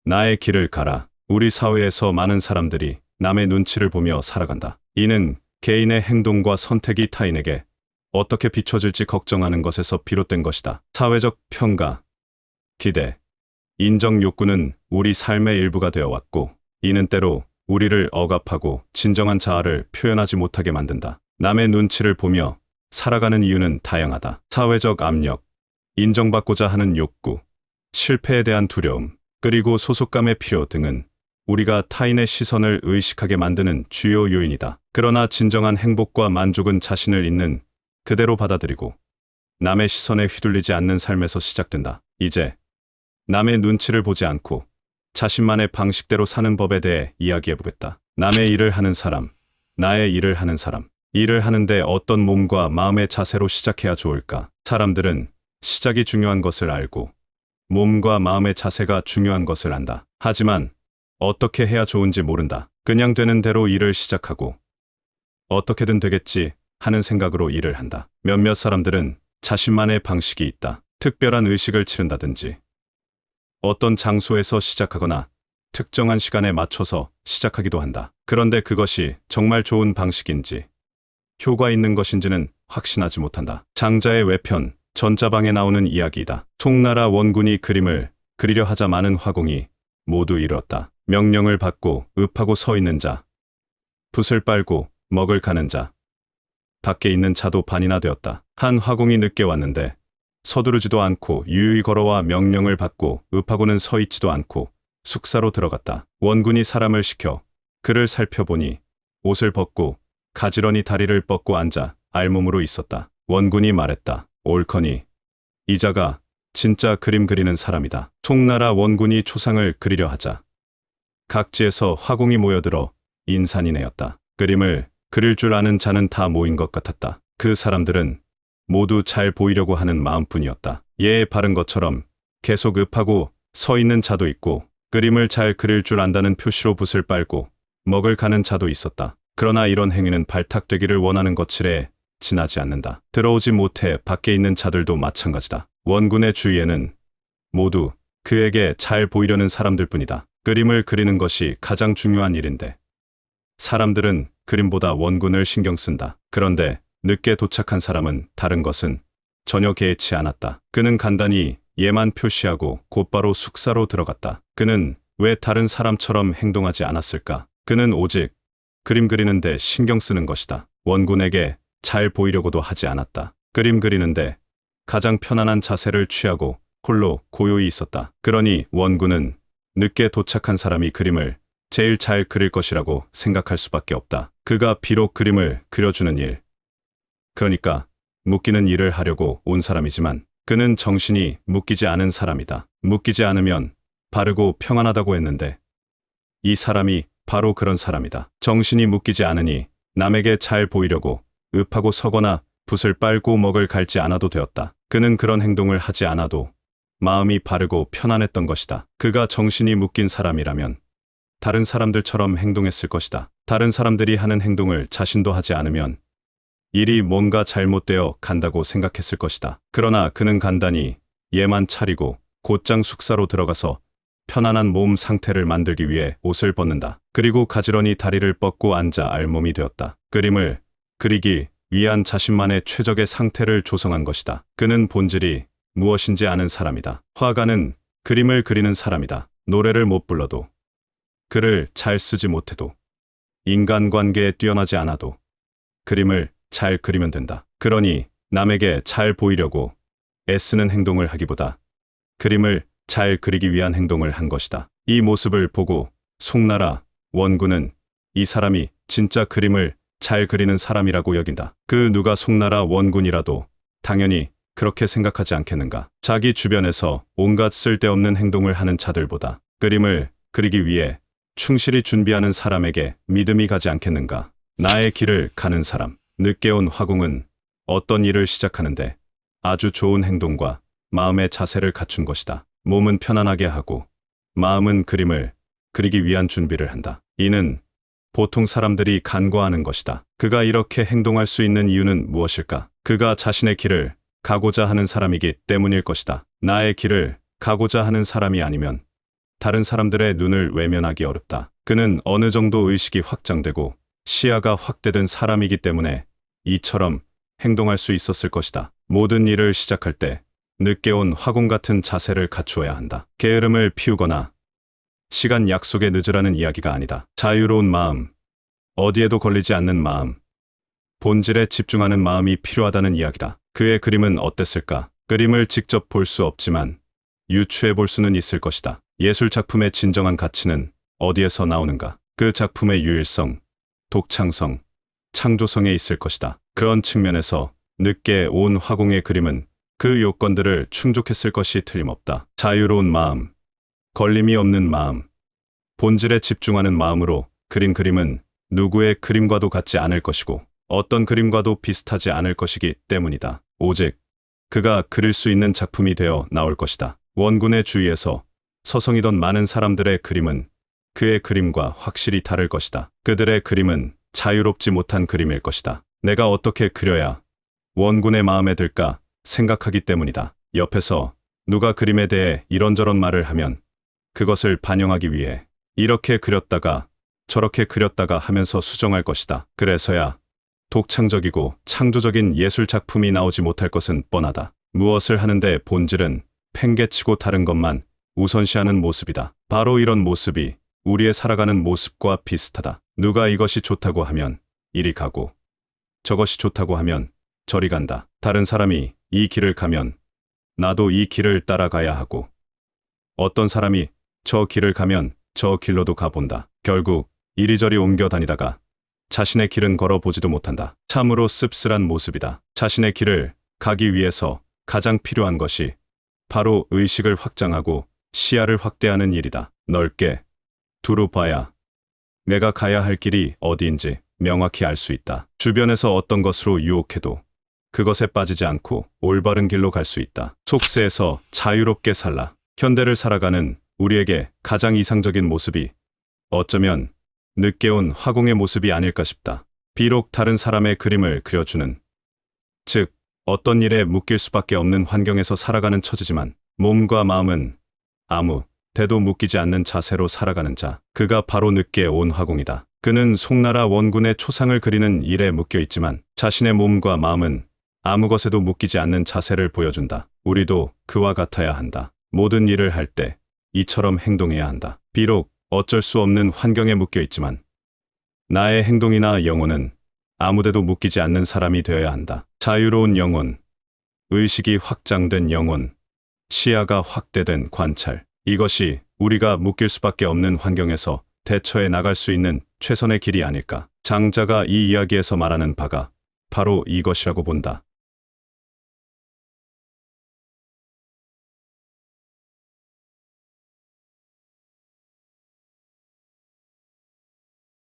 나의 길을 가라. 우리 사회에서 많은 사람들이 남의 눈치를 보며 살아간다. 이는 개인의 행동과 선택이 타인에게 어떻게 비춰질지 걱정하는 것에서 비롯된 것이다. 사회적 평가, 기대, 인정 욕구는 우리 삶의 일부가 되어 왔고, 이는 때로 우리를 억압하고 진정한 자아를 표현하지 못하게 만든다. 남의 눈치를 보며 살아가는 이유는 다양하다. 사회적 압력, 인정받고자 하는 욕구, 실패에 대한 두려움, 그리고 소속감의 필요 등은 우리가 타인의 시선을 의식하게 만드는 주요 요인이다. 그러나 진정한 행복과 만족은 자신을 있는 그대로 받아들이고 남의 시선에 휘둘리지 않는 삶에서 시작된다. 이제 남의 눈치를 보지 않고 자신만의 방식대로 사는 법에 대해 이야기해보겠다. 남의 일을 하는 사람, 나의 일을 하는 사람. 일을 하는데 어떤 몸과 마음의 자세로 시작해야 좋을까? 사람들은 시작이 중요한 것을 알고 몸과 마음의 자세가 중요한 것을 안다. 하지만 어떻게 해야 좋은지 모른다. 그냥 되는 대로 일을 시작하고 어떻게든 되겠지 하는 생각으로 일을 한다. 몇몇 사람들은 자신만의 방식이 있다. 특별한 의식을 치른다든지 어떤 장소에서 시작하거나 특정한 시간에 맞춰서 시작하기도 한다. 그런데 그것이 정말 좋은 방식인지 효과 있는 것인지는 확신하지 못한다. 장자의 외편, 전자방에 나오는 이야기이다. 송나라 원군이 그림을 그리려 하자 많은 화공이 모두 이뤘다. 명령을 받고 읍하고 서 있는 자, 붓을 빨고 먹을 가는 자, 밖에 있는 자도 반이나 되었다. 한 화공이 늦게 왔는데 서두르지도 않고 유유히 걸어와 명령을 받고 읍하고는 서 있지도 않고 숙사로 들어갔다. 원군이 사람을 시켜 그를 살펴보니 옷을 벗고 가지런히 다리를 뻗고 앉아 알몸으로 있었다. 원군이 말했다. 옳거니 이 자가 진짜 그림 그리는 사람이다. 송나라 원군이 초상을 그리려 하자 각지에서 화공이 모여들어 인산이내었다. 그림을 그릴 줄 아는 자는 다 모인 것 같았다. 그 사람들은 모두 잘 보이려고 하는 마음뿐이었다. 예에 바른 것처럼 계속 읍하고 서 있는 자도 있고 그림을 잘 그릴 줄 안다는 표시로 붓을 빨고 먹을 가는 자도 있었다. 그러나 이런 행위는 발탁되기를 원하는 것이래 지나지 않는다. 들어오지 못해 밖에 있는 자들도 마찬가지다. 원군의 주위에는 모두 그에게 잘 보이려는 사람들뿐이다. 그림을 그리는 것이 가장 중요한 일인데 사람들은 그림보다 원군을 신경 쓴다. 그런데 늦게 도착한 사람은 다른 것은 전혀 개의치 않았다. 그는 간단히 예만 표시하고 곧바로 숙사로 들어갔다. 그는 왜 다른 사람처럼 행동하지 않았을까? 그는 오직 그림 그리는데 신경 쓰는 것이다. 원군에게 잘 보이려고도 하지 않았다. 그림 그리는데 가장 편안한 자세를 취하고 홀로 고요히 있었다. 그러니 원군은 늦게 도착한 사람이 그림을 제일 잘 그릴 것이라고 생각할 수밖에 없다. 그가 비록 그림을 그려주는 일, 그러니까 묶이는 일을 하려고 온 사람이지만 그는 정신이 묶이지 않은 사람이다. 묶이지 않으면 바르고 평안하다고 했는데 이 사람이 바로 그런 사람이다. 정신이 묶이지 않으니 남에게 잘 보이려고 읍하고 서거나 붓을 빨고 먹을 갈지 않아도 되었다. 그는 그런 행동을 하지 않아도 마음이 바르고 편안했던 것이다. 그가 정신이 묶인 사람이라면 다른 사람들처럼 행동했을 것이다. 다른 사람들이 하는 행동을 자신도 하지 않으면 일이 뭔가 잘못되어 간다고 생각했을 것이다. 그러나 그는 간단히 예만 차리고 곧장 숙사로 들어가서 편안한 몸 상태를 만들기 위해 옷을 벗는다. 그리고 가지런히 다리를 뻗고 앉아 알몸이 되었다. 그림을 그리기 위한 자신만의 최적의 상태를 조성한 것이다. 그는 본질이 무엇인지 아는 사람이다. 화가는 그림을 그리는 사람이다. 노래를 못 불러도, 글을 잘 쓰지 못해도, 인간관계에 뛰어나지 않아도 그림을 잘 그리면 된다. 그러니 남에게 잘 보이려고 애쓰는 행동을 하기보다 그림을 잘 그리기 위한 행동을 한 것이다. 이 모습을 보고 송나라 원군은 이 사람이 진짜 그림을 잘 그리는 사람이라고 여긴다. 그 누가 송나라 원군이라도 당연히 그렇게 생각하지 않겠는가. 자기 주변에서 온갖 쓸데없는 행동을 하는 자들보다 그림을 그리기 위해 충실히 준비하는 사람에게 믿음이 가지 않겠는가. 나의 길을 가는 사람. 늦게 온 화공은 어떤 일을 시작하는데 아주 좋은 행동과 마음의 자세를 갖춘 것이다. 몸은 편안하게 하고 마음은 그림을 그리기 위한 준비를 한다. 이는 보통 사람들이 간과하는 것이다. 그가 이렇게 행동할 수 있는 이유는 무엇일까? 그가 자신의 길을 가고자 하는 사람이기 때문일 것이다. 나의 길을 가고자 하는 사람이 아니면 다른 사람들의 눈을 외면하기 어렵다. 그는 어느 정도 의식이 확장되고 시야가 확대된 사람이기 때문에 이처럼 행동할 수 있었을 것이다. 모든 일을 시작할 때 늦게 온 화공 같은 자세를 갖추어야 한다. 게으름을 피우거나 시간 약속에 늦으라는 이야기가 아니다. 자유로운 마음, 어디에도 걸리지 않는 마음, 본질에 집중하는 마음이 필요하다는 이야기다. 그의 그림은 어땠을까? 그림을 직접 볼 수 없지만 유추해 볼 수는 있을 것이다. 예술 작품의 진정한 가치는 어디에서 나오는가? 그 작품의 유일성, 독창성, 창조성에 있을 것이다. 그런 측면에서 늦게 온 화공의 그림은 그 요건들을 충족했을 것이 틀림없다. 자유로운 마음, 걸림이 없는 마음, 본질에 집중하는 마음으로 그린 그림은 누구의 그림과도 같지 않을 것이고 어떤 그림과도 비슷하지 않을 것이기 때문이다. 오직 그가 그릴 수 있는 작품이 되어 나올 것이다. 원군의 주위에서 서성이던 많은 사람들의 그림은 그의 그림과 확실히 다를 것이다. 그들의 그림은 자유롭지 못한 그림일 것이다. 내가 어떻게 그려야 원군의 마음에 들까 생각하기 때문이다. 옆에서 누가 그림에 대해 이런저런 말을 하면 그것을 반영하기 위해 이렇게 그렸다가 저렇게 그렸다가 하면서 수정할 것이다. 그래서야 독창적이고 창조적인 예술 작품이 나오지 못할 것은 뻔하다. 무엇을 하는데 본질은 팽개치고 다른 것만 우선시하는 모습이다. 바로 이런 모습이 우리의 살아가는 모습과 비슷하다. 누가 이것이 좋다고 하면 이리 가고 저것이 좋다고 하면 저리 간다. 다른 사람이 이 길을 가면 나도 이 길을 따라가야 하고 어떤 사람이 저 길을 가면 저 길로도 가본다. 결국 이리저리 옮겨 다니다가 자신의 길은 걸어보지도 못한다. 참으로 씁쓸한 모습이다. 자신의 길을 가기 위해서 가장 필요한 것이 바로 의식을 확장하고 시야를 확대하는 일이다. 넓게 두루 봐야 내가 가야 할 길이 어디인지 명확히 알 수 있다. 주변에서 어떤 것으로 유혹해도 그것에 빠지지 않고 올바른 길로 갈 수 있다. 속세에서 자유롭게 살라. 현대를 살아가는 우리에게 가장 이상적인 모습이 어쩌면 늦게 온 화공의 모습이 아닐까 싶다. 비록 다른 사람의 그림을 그려주는, 즉 어떤 일에 묶일 수밖에 없는 환경에서 살아가는 처지지만 몸과 마음은 아무 데도 묶이지 않는 자세로 살아가는 자. 그가 바로 늦게 온 화공이다. 그는 송나라 원군의 초상을 그리는 일에 묶여 있지만 자신의 몸과 마음은 아무 것에도 묶이지 않는 자세를 보여준다. 우리도 그와 같아야 한다. 모든 일을 할 때 이처럼 행동해야 한다. 비록 어쩔 수 없는 환경에 묶여 있지만 나의 행동이나 영혼은 아무데도 묶이지 않는 사람이 되어야 한다. 자유로운 영혼, 의식이 확장된 영혼, 시야가 확대된 관찰. 이것이 우리가 묶일 수밖에 없는 환경에서 대처해 나갈 수 있는 최선의 길이 아닐까. 장자가 이 이야기에서 말하는 바가 바로 이것이라고 본다.